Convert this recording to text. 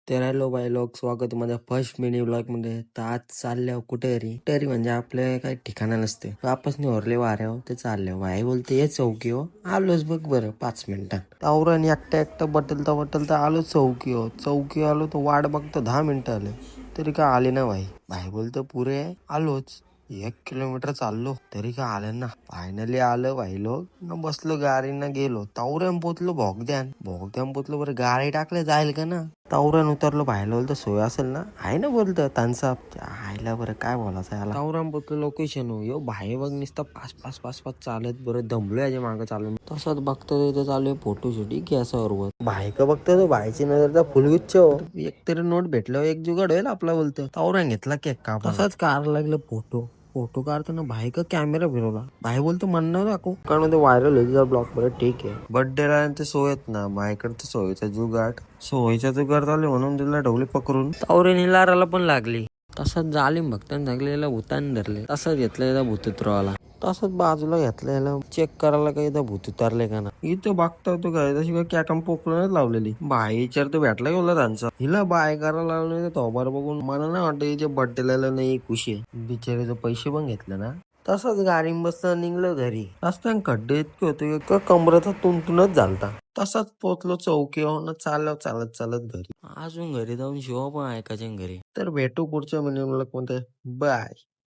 तर hello bye लोक, स्वागत आहे माझ्या फर्स्ट मिनी ब्लॉग मध्ये. तर आज चालल्या कुठेतरी म्हणजे आपल्या काही ठिकाणा नसते. वापस नाही ओरले वाऱ्यावर ते चालले. भाई बोलते ये चौकी हो, आलोच बघ बरं 5 मिनिटात. आवराने एकटा एकटा बटलता आलो चौकी हो. चौकी आलो तर वाट बघतो 10 मिनिटं आले तरी काय आले ना. भाई बोलतो पुरे आलोच. 1 किलोमीटर चाललो तरी काय आलं ना. फायनली आलं भाई लोक. न बसलो गाडीनं गेलो तावऱ्यान पोचलो. भोगद्यान पोचलो. बरं गाडी टाकले जाईल का ना. तावरान उतरलो. बाहेर तर सोय असेल ना. आहे ना बोलतं तानसाप आयला. बरं काय बोलायचं याला. तावरान पोचलो लोकेशन हो. यो भाई बघ नुसतं पाच पाच पाच पाच चालत बरं दमलो याच्या मागं चालून. तसंच बघतो इथं चालू आहे फोटो शूटिंग गॅसवर. भाई का बघतो तो भाईची नजरचा फुलगुच्छ हो. एक तरी नोट भेटलं एक जुगाड होईल आपला बोलतो. तावरान घेतला केक का तसाच कार लागलं फोटो काढताना भाई का कॅमेरा फिरवला. भाई बोलतो म्हणणं दाखव कारण मध्ये व्हायरल होईल ब्लॉग. बरं ठीक आहे. बर्थडे ला ते सोयत ना माझ्याकडे तर सोयीचा जुगाड चालू म्हणून तिला ढवली पकडून तावरे लाराला पण लागली. तसंच जालीम भक्तान झालेला भूतान धरले. तसंच घेतलेला भूतुत्रवाला. तसंच बाजूला घेतलेला चेक करायला काही भूत उतारले का ना. इथं बघता तो काय तशी काय कॅटम पोकळच लावलेली. बाई विचार तर भेटला गेला त्यांचा. हिला बाय करायला लावले थोबार बघून मला ना वाटतं हिच्या बर्थडेला नाही खुशी आहे. बिचारीचं पैसे पण घेतले ना. तसंच गाडी बसताना निघलं घरी. रस्त्याने खड्डे इतके होते का कमरेचा तुंतूनच झालता. तसाच पोचलो चौकीवर चालत चालत घरी. अजून घरी जाऊन शिवा पण ऐकायचे घरी. तर भेटू पुढच्या महिन्याला कोणत्या. बाय.